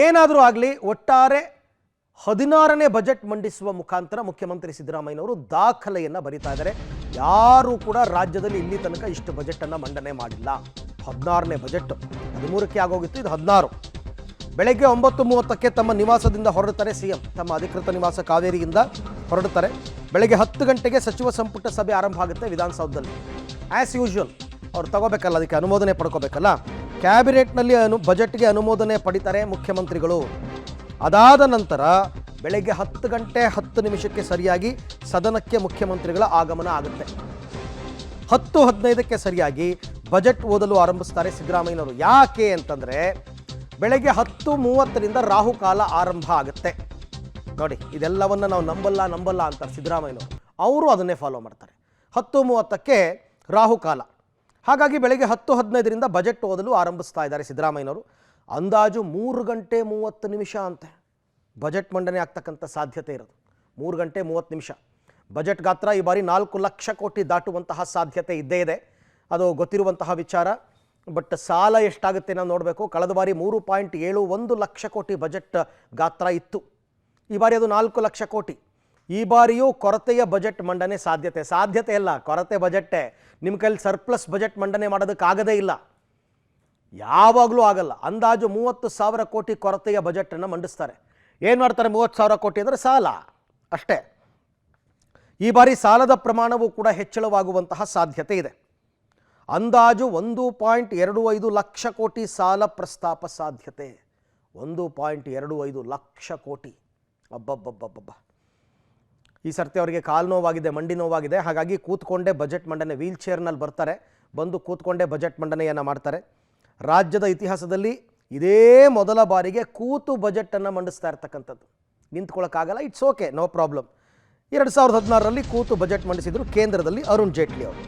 ಏನಾದರೂ ಆಗಲಿ ಒಟ್ಟಾರೆ 16ನೇ ಬಜೆಟ್ ಮಂಡಿಸುವ ಮುಖಾಂತರ ಮುಖ್ಯಮಂತ್ರಿ ಸಿದ್ದರಾಮಯ್ಯನವರು ದಾಖಲೆಯನ್ನು ಬರಿತಾ ಇದ್ದಾರೆ. ಯಾರೂ ಕೂಡ ರಾಜ್ಯದಲ್ಲಿ ಇಲ್ಲಿ ತನಕ ಇಷ್ಟು ಬಜೆಟನ್ನು ಮಂಡನೆ ಮಾಡಿಲ್ಲ. 16ನೇ ಬಜೆಟ್, 13ಕ್ಕೆ ಆಗೋಗಿತ್ತು, ಇದು 16. ಬೆಳಗ್ಗೆ 9:30ಕ್ಕೆ ತಮ್ಮ ನಿವಾಸದಿಂದ ಹೊರಡುತ್ತಾರೆ ಸಿಎಂ. ತಮ್ಮ ಅಧಿಕೃತ ನಿವಾಸ ಕಾವೇರಿಯಿಂದ ಹೊರಡುತ್ತಾರೆ. ಬೆಳಗ್ಗೆ 10 ಗಂಟೆಗೆ ಸಚಿವ ಸಂಪುಟ ಸಭೆ ಆರಂಭ ಆಗುತ್ತೆ ವಿಧಾನಸೌಧದಲ್ಲಿ. ಆ್ಯಸ್ ಯೂಶುವಲ್ ಅವ್ರು ತಗೋಬೇಕಲ್ಲ, ಅದಕ್ಕೆ ಅನುಮೋದನೆ ಪಡ್ಕೋಬೇಕಲ್ಲ. ಕ್ಯಾಬಿನೆಟ್ನಲ್ಲಿ ಬಜೆಟ್ಗೆ ಅನುಮೋದನೆ ಪಡಿತಾರೆ ಮುಖ್ಯಮಂತ್ರಿಗಳು. ಅದಾದ ನಂತರ ಬೆಳಗ್ಗೆ 10 ಗಂಟೆ 10 ನಿಮಿಷಕ್ಕೆ ಸರಿಯಾಗಿ ಸದನಕ್ಕೆ ಮುಖ್ಯಮಂತ್ರಿಗಳ ಆಗಮನ ಆಗುತ್ತೆ. 10:15ಕ್ಕೆ ಸರಿಯಾಗಿ ಬಜೆಟ್ ಓದಲು ಆರಂಭಿಸ್ತಾರೆ ಸಿದ್ದರಾಮಯ್ಯನವರು. ಯಾಕೆ ಅಂತಂದರೆ ಬೆಳಗ್ಗೆ 10:30ರಿಂದ ರಾಹುಕಾಲ ಆರಂಭ ಆಗುತ್ತೆ. ನೋಡಿ, ಇದೆಲ್ಲವನ್ನು ನಾವು ನಂಬಲ್ಲ ಅಂತಾರೆ ಸಿದ್ದರಾಮಯ್ಯನವರು. ಅವರು ಅದನ್ನೇ ಫಾಲೋ ಮಾಡ್ತಾರೆ. 10:30ಕ್ಕೆ ರಾಹುಕಾಲ. ಹಾಗಾಗಿ ಬೆಳಗ್ಗೆ 10:15ರಿಂದ ಬಜೆಟ್ ಓದಲು ಆರಂಭಿಸ್ತಾ ಇದ್ದಾರೆ ಸಿದ್ದರಾಮಯ್ಯನವರು. ಅಂದಾಜು 3 ಗಂಟೆ 30 ನಿಮಿಷ ಅಂತೆ ಬಜೆಟ್ ಮಂಡನೆ ಆಗ್ತಕ್ಕಂಥ ಸಾಧ್ಯತೆ ಇರೋದು. 3 ಗಂಟೆ 30 ನಿಮಿಷ. ಬಜೆಟ್ ಗಾತ್ರ ಈ ಬಾರಿ 4 ಲಕ್ಷ ಕೋಟಿ ದಾಟುವಂತಹ ಸಾಧ್ಯತೆ ಇದ್ದೇ ಇದೆ. ಅದು ಗೊತ್ತಿರುವಂತಹ ವಿಚಾರ. ಬಟ್ ಸಾಲ ಎಷ್ಟಾಗುತ್ತೆ ನಾವು ನೋಡಬೇಕು. ಕಳೆದ ಬಾರಿ 3.71 ಲಕ್ಷ ಕೋಟಿ ಬಜೆಟ್ ಗಾತ್ರ ಇತ್ತು. ಈ ಬಾರಿ ಅದು 4 ಲಕ್ಷ ಕೋಟಿ. ಈ ಬಾರಿಯೂ ಕೊರತೆಯ ಬಜೆಟ್ ಮಂಡನೆ ಸಾಧ್ಯತೆ ಇಲ್ಲ. ಕೊರತೆ ಬಜೆಟ್ಟೇ. ನಿಮ್ಮ ಕೈಲಿ ಸರ್ಪ್ಲಸ್ ಬಜೆಟ್ ಮಂಡನೆ ಮಾಡೋದಕ್ಕಾಗದೇ ಇಲ್ಲ, ಯಾವಾಗಲೂ ಆಗಲ್ಲ. ಅಂದಾಜು 30,000 ಕೋಟಿ ಕೊರತೆಯ ಬಜೆಟನ್ನು ಮಂಡಿಸ್ತಾರೆ. ಏನು ಮಾಡ್ತಾರೆ? 30,000 ಕೋಟಿ ಅಂದರೆ ಸಾಲ ಅಷ್ಟೇ. ಈ ಬಾರಿ ಸಾಲದ ಪ್ರಮಾಣವೂ ಕೂಡ ಹೆಚ್ಚಳವಾಗುವಂತಹ ಸಾಧ್ಯತೆ ಇದೆ. ಅಂದಾಜು 1.25 ಲಕ್ಷ ಕೋಟಿ ಸಾಲ ಪ್ರಸ್ತಾಪ ಸಾಧ್ಯತೆ. 1.25 ಲಕ್ಷ ಕೋಟಿ. ಅಬ್ಬಬ್ಬಬ್ಬಬ್ಬ. ಈ ಸರ್ತಿ ಅವರಿಗೆ ಕಾಲು ನೋವಾಗಿದೆ, ಮಂಡಿ ನೋವಾಗಿದೆ. ಹಾಗಾಗಿ ಕೂತ್ಕೊಂಡೇ ಬಜೆಟ್ ಮಂಡನೆ, ವೀಲ್ ಚೇರ್ನಲ್ಲಿ ಬರ್ತಾರೆ, ಬಂದು ಕೂತ್ಕೊಂಡೇ ಬಜೆಟ್ ಮಂಡನೆಯನ್ನು ಮಾಡ್ತಾರೆ. ರಾಜ್ಯದ ಇತಿಹಾಸದಲ್ಲಿ ಇದೇ ಮೊದಲ ಬಾರಿಗೆ ಕೂತು ಬಜೆಟನ್ನು ಮಂಡಿಸ್ತಾ ಇರ್ತಕ್ಕಂಥದ್ದು. ನಿಂತ್ಕೊಳ್ಳೋಕ್ಕಾಗಲ್ಲ, ಇಟ್ಸ್ ಓಕೆ, ನೋ ಪ್ರಾಬ್ಲಮ್. 2016ರಲ್ಲಿ ಕೂತು ಬಜೆಟ್ ಮಂಡಿಸಿದರು ಕೇಂದ್ರದಲ್ಲಿ ಅರುಣ್ ಜೇಟ್ಲಿ ಅವರು.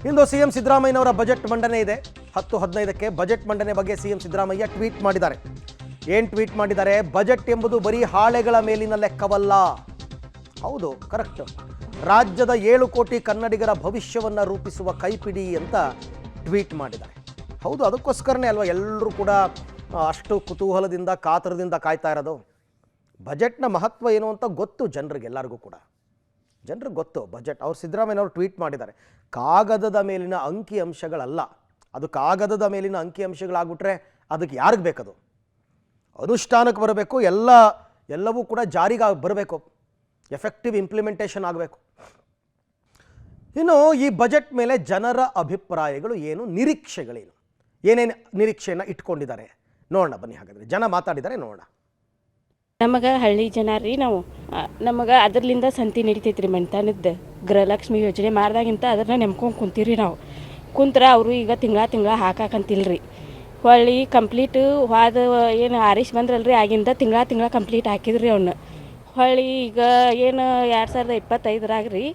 ಇಂದು ಸಿಎಂ ಸಿದ್ದರಾಮಯ್ಯನವರ ಬಜೆಟ್ ಮಂಡನೆ ಇದೆ. 10:15ಕ್ಕೆ ಬಜೆಟ್ ಮಂಡನೆ ಬಗ್ಗೆ ಸಿಎಂ ಸಿದ್ದರಾಮಯ್ಯ ಟ್ವೀಟ್ ಮಾಡಿದ್ದಾರೆ. ಏನು ಟ್ವೀಟ್ ಮಾಡಿದ್ದಾರೆ? ಬಜೆಟ್ ಎಂಬುದು ಬರೀ ಹಾಳೆಗಳ ಮೇಲಿನ ಲೆಕ್ಕವಲ್ಲ. ಹೌದು, ಕರೆಕ್ಟ್. ರಾಜ್ಯದ 7 ಕೋಟಿ ಕನ್ನಡಿಗರ ಭವಿಷ್ಯವನ್ನು ರೂಪಿಸುವ ಕೈಪಿಡಿ ಅಂತ ಟ್ವೀಟ್ ಮಾಡಿದ್ದಾರೆ. ಹೌದು, ಅದಕ್ಕೋಸ್ಕರನೇ ಅಲ್ವಾ ಎಲ್ಲರೂ ಕೂಡ ಅಷ್ಟು ಕುತೂಹಲದಿಂದ ಕಾತರದಿಂದ ಕಾಯ್ತಾ ಇರೋದು. ಬಜೆಟ್ನ ಮಹತ್ವ ಏನು ಅಂತ ಗೊತ್ತು ಜನರಿಗೆ, ಎಲ್ಲರಿಗೂ ಕೂಡ ಜನರಿಗೆ ಗೊತ್ತು ಬಜೆಟ್. ಅವ್ರು ಸಿದ್ದರಾಮಯ್ಯನವರು ಟ್ವೀಟ್ ಮಾಡಿದ್ದಾರೆ. ಕಾಗದದ ಮೇಲಿನ ಅಂಕಿ ಅಂಶಗಳಲ್ಲ ಅದು. ಕಾಗದದ ಮೇಲಿನ ಅಂಕಿ ಅಂಶಗಳಾಗ್ಬಿಟ್ರೆ ಅದಕ್ಕೆ ಯಾರಿಗೆ ಬೇಕದು? ಅನುಷ್ಠಾನಕ್ಕೆ ಬರಬೇಕು. ಎಲ್ಲವೂ ಕೂಡ ಜಾರಿಗೆ ಬರಬೇಕು, ಎಫೆಕ್ಟಿವ್ ಇಂಪ್ಲಿಮೆಂಟೇಷನ್ ಆಗಬೇಕು. ಇನ್ನು ಈ ಬಜೆಟ್ ಮೇಲೆ ಜನರ ಅಭಿಪ್ರಾಯಗಳು ಏನು, ನಿರೀಕ್ಷೆಗಳೇನು, ಏನೇನು ನಿರೀಕ್ಷೆಯನ್ನು ಇಟ್ಕೊಂಡಿದ್ದಾರೆ ನೋಡೋಣ ಬನ್ನಿ. ಹಾಗಾದರೆ ಜನ ಮಾತಾಡಿದ್ದಾರೆ, ನೋಡೋಣ. ನಮಗೆ ಹಳ್ಳಿ ಜನ ರೀ, ನಮಗೆ ಅದರ್ಲಿಂದ ಸಂತಿ ನಡಿತೈತ್ರಿ. ಮಣ್ತನದ್ದು ಗೃಹಲಕ್ಷ್ಮಿ ಯೋಜನೆ ಮಾಡ್ದಾಗಿಂತ ಅದನ್ನ ನೆಮ್ಕೊಂಡು ಕುಂತೀರಿ ನಾವು. ಕುಂತ್ರ ಅವರು ಈಗ ತಿಂಗಳ ಹಾಕಾಕಂತಿಲ್ರಿ. ಹೊಳ್ಳಿ ಕಂಪ್ಲೀಟ್ ಹೋದ ಏನು ಆರಿಸ್ ಬಂದ್ರಲ್ರಿ, ಆಗಿಂದ ತಿಂಗಳ ಕಂಪ್ಲೀಟ್ ಹಾಕಿದ್ರಿ ಅವನ್ನ. ಹೊಳ್ಳಿ ಈಗ ಏನು 2025 ರೀ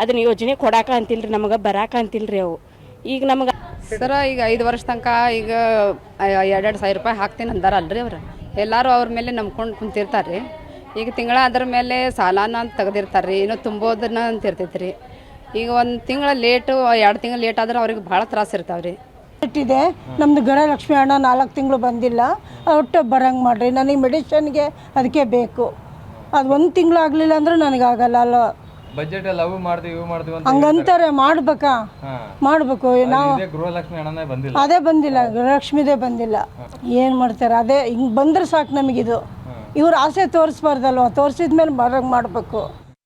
ಅದನ್ನ ಯೋಜನೆ ಕೊಡಾಕ ಅಂತಿಲ್ರಿ, ನಮಗೆ ಬರಾಕ ಅಂತಿಲ್ರಿ ಅವು. ಈಗ ನಮಗೆ ಸರ ಈಗ 5 ವರ್ಷ ತನಕ ಈಗ 2,000 ರೂಪಾಯಿ ಹಾಕ್ತೀನಿ ಅಂದಾರಲ್ರಿ ಅವ್ರು. ಎಲ್ಲರೂ ಅವ್ರ ಮೇಲೆ ನಂಬ್ಕೊಂಡು ಕುಂತಿರ್ತಾರೆ ರೀ. ಈಗ ತಿಂಗಳ ಅದ್ರ ಮೇಲೆ ಸಾಲನ ಅಂತ ತೆಗೆದಿರ್ತಾರೆ ರೀ, ಇನ್ನೂ ತುಂಬೋದನ್ನ ಅಂತ ಇರ್ತೈತೆ ರೀ. ಈಗ 1 ತಿಂಗಳ ಲೇಟು 2 ತಿಂಗಳು ಲೇಟ್ ಆದ್ರೆ ಅವ್ರಿಗೆ ಭಾಳ ತ್ರಾಸ ಇರ್ತಾವೆ ರೀ. ಇಟ್ಟಿದೆ ನಮ್ಮದು ಗೃಹಲಕ್ಷ್ಮಿ ಹಣ 4 ತಿಂಗಳು ಬಂದಿಲ್ಲ, ಒಟ್ಟು ಬರಂಗೆ ಮಾಡಿರಿ. ನನಗೆ ಮೆಡಿಷನ್ಗೆ ಅದಕ್ಕೆ ಬೇಕು. ಅದು 1 ತಿಂಗಳು ಆಗಲಿಲ್ಲ ಅಂದ್ರೆ ನನಗಾಗಲ್ಲ ಅಲ್ಲ. ಬಜೆಟ್ ಎಲ್ಲ ಅವು ಮಾಡ್ತೀವಿ ಹಂಗಂತಾರೆ. ಮಾಡಬೇಕು ನಾವು. ಗೃಹಲಕ್ಷ್ಮಿ ಹಣನೇ ಬಂದಿಲ್ಲ, ಅದೇ ಬಂದಿಲ್ಲ, ಗೃಹಲಕ್ಷ್ಮಿದೇ ಬಂದಿಲ್ಲ. ಏನು ಮಾಡ್ತಾರೆ? ಅದೇ ಹಿಂಗೆ ಬಂದ್ರೆ ಸಾಕು ನಮಗಿದು. ಇವ್ರು ಆಸೆ ತೋರಿಸ್ಬಾರ್ದಲ್ವ, ತೋರಿಸಿದ್ಮೇಲೆ ಬರಂಗೆ ಮಾಡಬೇಕು.